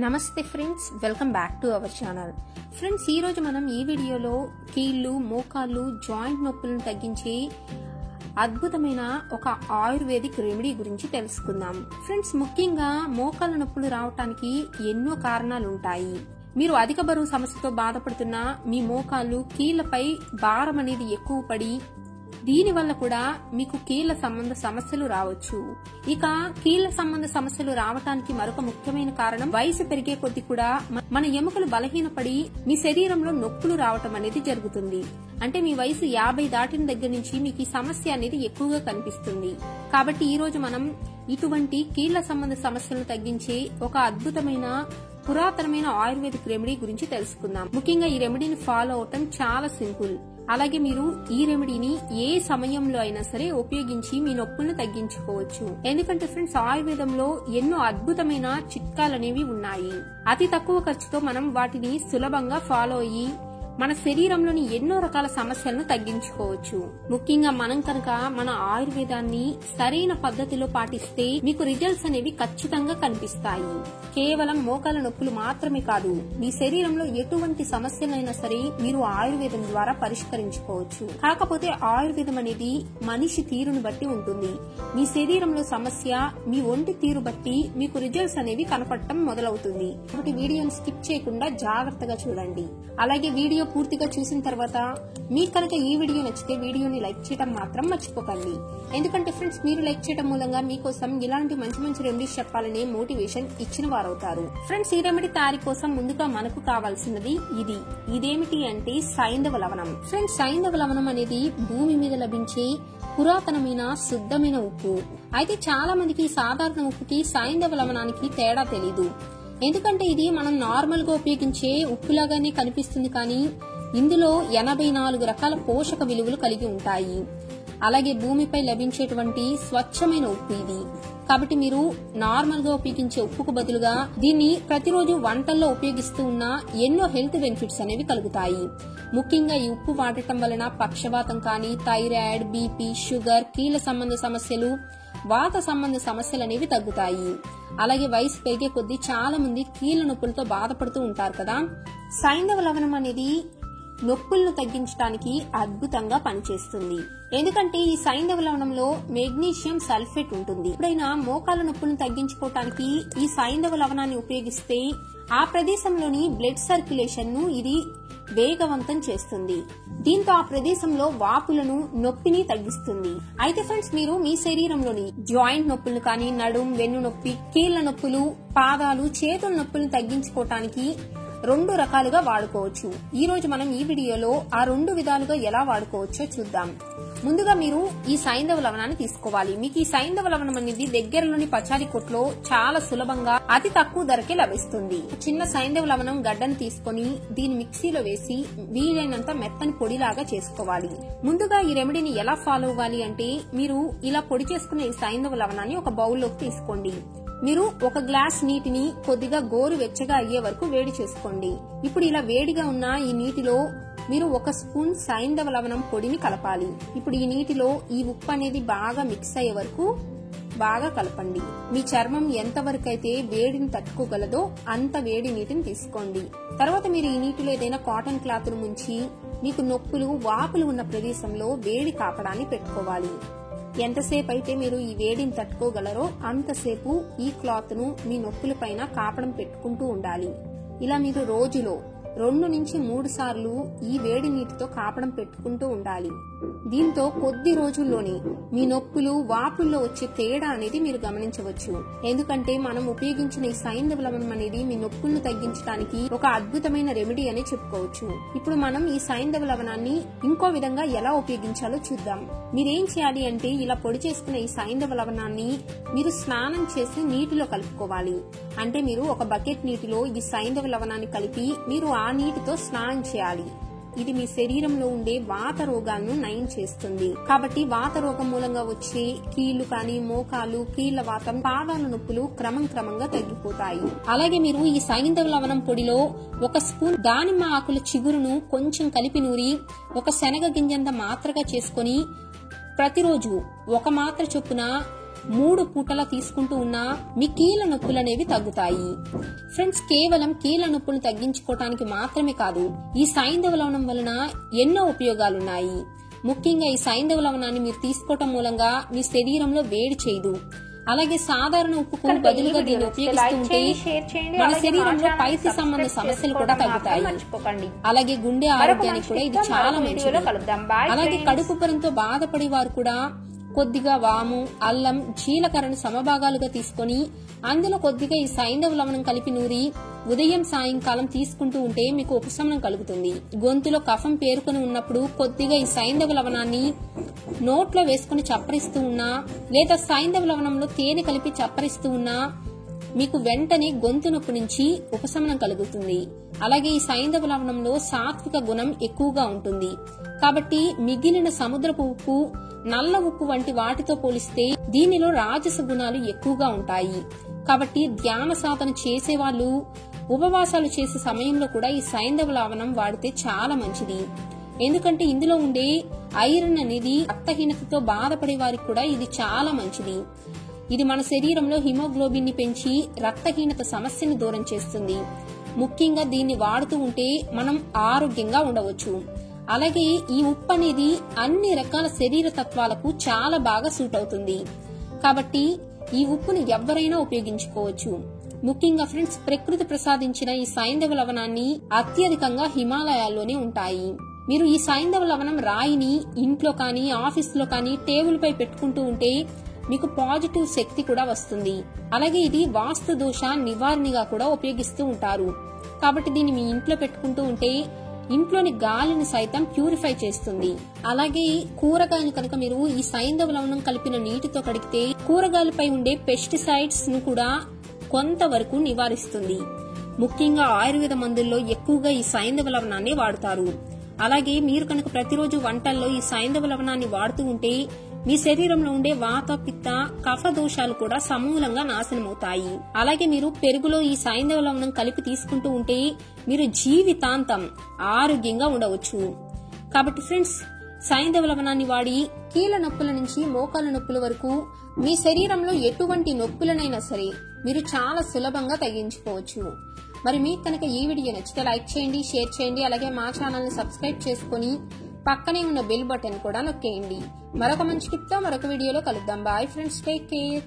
నమస్తే friends, welcome back to our channel. Friends, ఈ రోజు మనం ఈ వీడియోలో కీళ్లు, మోకాళ్ళు, జాయింట్ నొప్పులను తగ్గించే అద్భుతమైన ఒక ఆయుర్వేదిక్ రెమెడీ గురించి తెలుసుకుందాం. ఫ్రెండ్స్, ముఖ్యంగా మోకాళ్ళ నొప్పులు రావటానికి ఎన్నో కారణాలు ఉంటాయి. మీరు అధిక బరువు సమస్యతో బాధపడుతున్న మీ మోకాళ్ళు, కీళ్లపై భారం అనేది ఎక్కువ పడి దీని వల్ల కూడా మీకు కీళ్ల సంబంధ సమస్యలు రావచ్చు. ఇక కీళ్ల సంబంధ సమస్యలు రావటానికి మరొక ముఖ్యమైన కారణం వయసు పెరిగే కొద్దీ కూడా మన ఎముకలు బలహీనపడి మీ శరీరంలో నొప్పులు రావటం అనేది జరుగుతుంది. అంటే మీ వయసు 50 దాటిన దగ్గర నుంచి మీకు ఈ సమస్య అనేది ఎక్కువగా కనిపిస్తుంది. కాబట్టి ఈ రోజు మనం ఇటువంటి కీళ్ల సంబంధ సమస్యలను తగ్గించే ఒక అద్భుతమైన పురాతనమైన ఆయుర్వేదిక్ రెమెడీ గురించి తెలుసుకుందాం. ముఖ్యంగా ఈ రెమెడీని ఫాలో అవటం చాలా సింపుల్. అలాగే మీరు ఈ రెమెడీని ఏ సమయంలో అయినా సరే ఉపయోగించి మీ నొప్పులను తగ్గించుకోవచ్చు. ఎందుకంటే ఫ్రెండ్స్, ఆయుర్వేదంలో ఎన్నో అద్భుతమైన చిట్కాలనేవి ఉన్నాయి. అతి తక్కువ ఖర్చుతో మనం వాటిని సులభంగా ఫాలో అయ్యి మన శరీరంలోని ఎన్నో రకాల సమస్యలను తగ్గించుకోవచ్చు. ముఖ్యంగా మనం కనుక మన ఆయుర్వేదాన్ని సరైన పద్ధతిలో పాటిస్తే మీకు రిజల్ట్స్ అనేవి ఖచ్చితంగా కనిపిస్తాయి. కేవలం మోకాళ్ళ నొప్పులు మాత్రమే కాదు, మీ శరీరంలో ఎటువంటి సమస్యలైనా సరే మీరు ఆయుర్వేదం ద్వారా పరిష్కరించుకోవచ్చు. కాకపోతే ఆయుర్వేదం అనేది మనిషి తీరును బట్టి ఉంటుంది. మీ శరీరంలో సమస్య మీ ఒంటి తీరు బట్టి మీకు రిజల్ట్స్ అనేవి కనపడటం మొదలవుతుంది. కాబట్టి వీడియోని స్కిప్ చేయకుండా జాగ్రత్తగా చూడండి. అలాగే వీడియో పూర్తిగా చూసిన తర్వాత మీకు కనుక ఈ వీడియో నచ్చితే వీడియోని లైక్ చేయడం మాత్రం మర్చిపోకండి. ఎందుకంటే ఫ్రెండ్స్, మీరు లైక్ చేయడం మూలంగా మీకోసం ఇలాంటి మంచి మంచి రెమెడీస్ చెప్పాలనే మోటివేషన్ ఇచ్చిన వారవుతారు. ఫ్రెండ్స్, ఈ రెమెడీ తయారీ కోసం ముందుగా మనకు కావాల్సినది ఇదేమిటి అంటే సైంధవ లవణం. ఫ్రెండ్స్, సైంధవ లవణం అనేది భూమి మీద లభించే పురాతనమైన శుద్ధమైన ఉప్పు. అయితే చాలా మందికి సాధారణ ఉప్పుకి సైంధవ లవణానికి తేడా తెలీదు. ఎందుకంటే ఇది మనం నార్మల్ గా ఉపయోగించే ఉప్పులాగానే కనిపిస్తుంది, కానీ ఇందులో 84 రకాల పోషక విలువలు కలిగి ఉంటాయి. అలాగే భూమిపై లభించేటువంటి స్వచ్ఛమైన ఉప్పు ఇది. కాబట్టి మీరు నార్మల్ గా ఉపయోగించే ఉప్పుకు బదులుగా దీన్ని ప్రతిరోజు వంటల్లో ఉపయోగిస్తూ ఉన్న ఎన్నో హెల్త్ బెనిఫిట్స్ అనేవి కలుగుతాయి. ముఖ్యంగా ఈ ఉప్పు వాడటం వలన పక్షవాతం కానీ, థైరాయిడ్, బీపీ, షుగర్, కీళ్ల సంబంధ సమస్యలు, వాత సంబంధ సమస్యలు అనేవి తగ్గుతాయి. అలాగే వయసు పెరిగే కొద్దీ చాలా మంది కీళ్ల నొప్పులతో బాధపడుతూ ఉంటారు కదా. సైంధవ లవణం అనేది నొప్పులను తగ్గించడానికి అద్భుతంగా పనిచేస్తుంది. ఎందుకంటే ఈ సైంధవ లవణంలో మెగ్నీషియం సల్ఫేట్ ఉంటుంది. ఎప్పుడైనా మోకాళ్ళ నొప్పులను తగ్గించుకోవటానికి ఈ సైంధవ లవణాన్ని ఉపయోగిస్తే ఆ ప్రదేశంలోని బ్లడ్ సర్క్యులేషన్ ను ఇది వేగవంతం చేస్తుంది. దీంతో ఆ ప్రదేశంలో వాపులను, నొప్పిని తగ్గిస్తుంది. అయితే ఫ్రెండ్స్, మీరు మీ శరీరంలోని జాయింట్ నొప్పులు కానీ, నడుం, వెన్ను నొప్పి, కీళ్ల నొప్పులు, పాదాలు, చేతుల నొప్పులను తగ్గించుకోవటానికి 2 రకాలుగా వాడుకోవచ్చు. ఈ రోజు మనం ఈ వీడియోలో ఆ 2 విధాలుగా ఎలా వాడుకోవచ్చో చూద్దాం. ముందుగా మీరు ఈ సైంధవ లవణాన్ని తీసుకోవాలి. మీకు ఈ సైంధవ లవణం అనేది దగ్గరలోని పచారీ కొట్లో చాలా సులభంగా అతి తక్కువ ధరకే లభిస్తుంది. చిన్న సైంధవ లవణం గడ్డను తీసుకుని దీని మిక్సీలో వేసి వీలైనంత మెత్తని పొడిలాగా చేసుకోవాలి. ముందుగా ఈ రెమెడీని ఎలా ఫాలో అవ్వాలి అంటే, మీరు ఇలా పొడి చేసుకున్న ఈ సైంధవ లవణాన్ని ఒక బౌల్లోకి తీసుకోండి. మీరు 1 గ్లాస్ నీటిని కొద్దిగా గోరు వెచ్చగా అయ్యే వరకు వేడి చేసుకోండి. ఇప్పుడు ఇలా వేడిగా ఉన్న ఈ నీటిలో మీరు 1 స్పూన్ సైంధవ లవణం పొడిని కలపాలి. ఇప్పుడు ఈ నీటిలో ఈ ఉప్పు అనేది బాగా మిక్స్ అయ్యే వరకు బాగా కలపండి. మీ చర్మం ఎంతవరకు అయితే వేడిని తట్టుకోగలదో అంత వేడి నీటిని తీసుకోండి. తర్వాత మీరు ఈ నీటిలో ఏదైనా కాటన్ క్లాత్ ను ముంచి మీకు నొప్పులు, వాపులు ఉన్న ప్రదేశంలో వేడి కాపడాన్ని పెట్టుకోవాలి. ఎంతసేపు అయితే మీరు ఈ వేడిని తట్టుకోగలరో అంతసేపు ఈ క్లాత్ ను మీ నొప్పుల పైన కాపడం పెట్టుకుంటూ ఉండాలి. ఇలా మీరు రోజులో 2 నుంచి 3 సార్లు ఈ వేడి నీటితో కాపడం పెట్టుకుంటూ ఉండాలి. దీంతో కొద్ది రోజుల్లోనే మీ నొప్పులు, వాపుల్లో వచ్చే తేడా అనేది మీరు గమనించవచ్చు. ఎందుకంటే మనం ఉపయోగించిన ఈ సైంధవ లవణం అనేది మీ నొప్పులను తగ్గించడానికి ఒక అద్భుతమైన రెమెడీ అని చెప్పుకోవచ్చు. ఇప్పుడు మనం ఈ సైంధవ లవణాన్ని ఇంకో విధంగా ఎలా ఉపయోగించాలో చూద్దాం. మీరేం చేయాలి అంటే, ఇలా పొడి చేసుకున్న ఈ సైంధవ లవణాన్ని మీరు స్నానం చేసి నీటిలో కలుపుకోవాలి. అంటే మీరు ఒక బకెట్ నీటిలో ఈ సైంధవ లవణాన్ని కలిపి మీరు ఆ నీటితో స్నానం చేయాలి. ఇది మీ శరీరంలో ఉండే వాత రోగాలను నయం చేస్తుంది. కాబట్టి వాత రోగం మూలంగా వచ్చే కీళ్లు కానీ, మోకాలు, కీళ్ల వాతం, పాదాల నొప్పులు క్రమంగా తగ్గిపోతాయి. అలాగే మీరు ఈ సైంధవ లవణం పొడిలో 1 స్పూన్ దానిమ్మ ఆకుల చిగురును కొంచెం కలిపి నూరి 1 శనగ గింజంత మాత్రగా చేసుకుని ప్రతిరోజు 1 మాత్ర చొప్పున 3 పూటలా తీసుకుంటూ ఉన్నా మీ కీళ్ల నొప్పులు అనేవి తగ్గుతాయి. ఫ్రెండ్స్, కేవలం కీళ్ల నొప్పులు తగ్గించుకోవటానికి మాత్రమే కాదు, ఈ సైంధవ లవణం వలన ఎన్నో ఉపయోగాలున్నాయి. ముఖ్యంగా ఈ సైంధవ లవణాన్ని మీరు తీసుకోవటం మూలంగా మీ శరీరంలో వేడి చేయదు. అలాగే సాధారణ ఉప్పుకు బదులుగా దీన్ని ఉపయోగిస్తుంటే మన శరీరంలో పైత్య సంబంధ సమస్యలు కూడా తగ్గుతాయి. అలాగే గుండె ఆరోగ్యానికి కూడా ఇది చాలా మంచిది. అలాగే కడుపు ఉబ్బరంతో బాధపడే వారు కూడా కొద్దిగా వాము, అల్లం, జీలకర్రను సమభాగాలుగా తీసుకొని అందులో కొద్దిగా ఈ సైంధవ లవణం కలిపి నూరి ఉదయం సాయంకాలం తీసుకుంటూ ఉంటే మీకు ఉపశమనం కలుగుతుంది. గొంతులో కఫం పేరుకుని ఉన్నప్పుడు కొద్దిగా ఈ సైంధవ లవణాన్ని నోట్లో వేసుకుని చప్పరిస్తూ ఉన్నా లేదా సైంధవ లవణంలో తేనె కలిపి చప్పరిస్తూ ఉన్నా మీకు వెంటనే గొంతు నొప్పి నుంచి ఉపశమనం కలుగుతుంది. అలాగే ఈ సైంధవ లవణంలో సాత్విక గుణం ఎక్కువగా ఉంటుంది. కాబట్టి మిగిలిన సముద్రపు ఉప్పు, నల్ల ఉప్పు వంటి వాటితో పోలిస్తే దీనిలో రాజస గుణాలు ఎక్కువగా ఉంటాయి. కాబట్టి ధ్యాన సాధన చేసేవాళ్లు ఉపవాసాలు చేసే సమయంలో కూడా ఈ సైంధవ లవణం వాడితే చాలా మంచిది. ఎందుకంటే ఇందులో ఉండే ఐరన్ అనేది రక్తహీనతతో బాధపడే వారికి కూడా ఇది చాలా మంచిది. ఇది మన శరీరంలో హిమోగ్లోబిన్ ని పెంచి రక్తహీనత సమస్యను దూరం చేస్తుంది. ముఖ్యంగా దీన్ని వాడుతూ ఉంటే మనం ఆరోగ్యంగా ఉండవచ్చు. అలాగే ఈ ఉప్పు అనేది అన్ని రకాల శరీర తత్వాలకు చాలా బాగా సూట్ అవుతుంది. కాబట్టి ఈ ఉప్పును ఎవరైనా ఉపయోగించుకోవచ్చు. ముఖ్యంగా ఫ్రెండ్స్, ప్రకృతి ప్రసాదించిన ఈ సైంధవ లవణాన్ని అత్యధికంగా హిమాలయాల్లోనే ఉంటాయి. మీరు ఈ సైంధవ లవణం రాయిని ఇంట్లో కానీ ఆఫీసులో కానీ టేబుల్ పై పెట్టుకుంటూ ఉంటే మీకు పాజిటివ్ శక్తి కూడా వస్తుంది. అలాగే ఇది వాస్తు దోష నివారణగా కూడా ఉపయోగిస్తూ ఉంటారు. కాబట్టి దీన్ని మీ ఇంట్లో పెట్టుకుంటూ ఉంటే ఇంట్లోని గాలిని సైతం ప్యూరిఫై చేస్తుంది. అలాగే కూరగాయలు కనుక మీరు ఈ సైంధవ లవణం కలిపిన నీటితో కడిగితే కూరగాయలపై ఉండే పెస్టిసైడ్స్ ను కూడా కొంతవరకు నివారిస్తుంది. ముఖ్యంగా ఆయుర్వేద మందుల్లో ఎక్కువగా ఈ సైంధవ లవణాన్ని వాడుతారు. అలాగే మీరు కనుక ప్రతిరోజు వంటల్లో ఈ సైంధవ లవణాన్ని వాడుతూ ఉంటే మీ శరీరంలో ఉండే వాత, పిత్త, కఫ దోషాలు కూడా సమూలంగా నాశనమవుతాయి. అలాగే మీరు పెరుగులో ఈ సైంధవ లవణం కలిపి తీసుకుంటూ ఉంటే మీరు జీవితాంతం ఆరోగ్యంగా ఉండవచ్చు. కాబట్టి ఫ్రెండ్స్, సైంధవ లవణాన్ని వాడి కీళ్ల నొప్పుల నుంచి మోకాల నొప్పుల వరకు మీ శరీరంలో ఎటువంటి నొప్పులనైనా సరే మీరు చాలా సులభంగా తగ్గించుకోవచ్చు. మరి మీకు కనుక ఈ వీడియో నచ్చితే లైక్ చేయండి, షేర్ చేయండి. అలాగే మా ఛానల్ ని సబ్స్క్రైబ్ చేసుకుని పక్కనే ఉన్న బెల్ బటన్ కూడా నొక్కేయండి. మరొక మంచి టిప్ తో మరొక వీడియోలో కలుద్దాం. Bye friends, take care.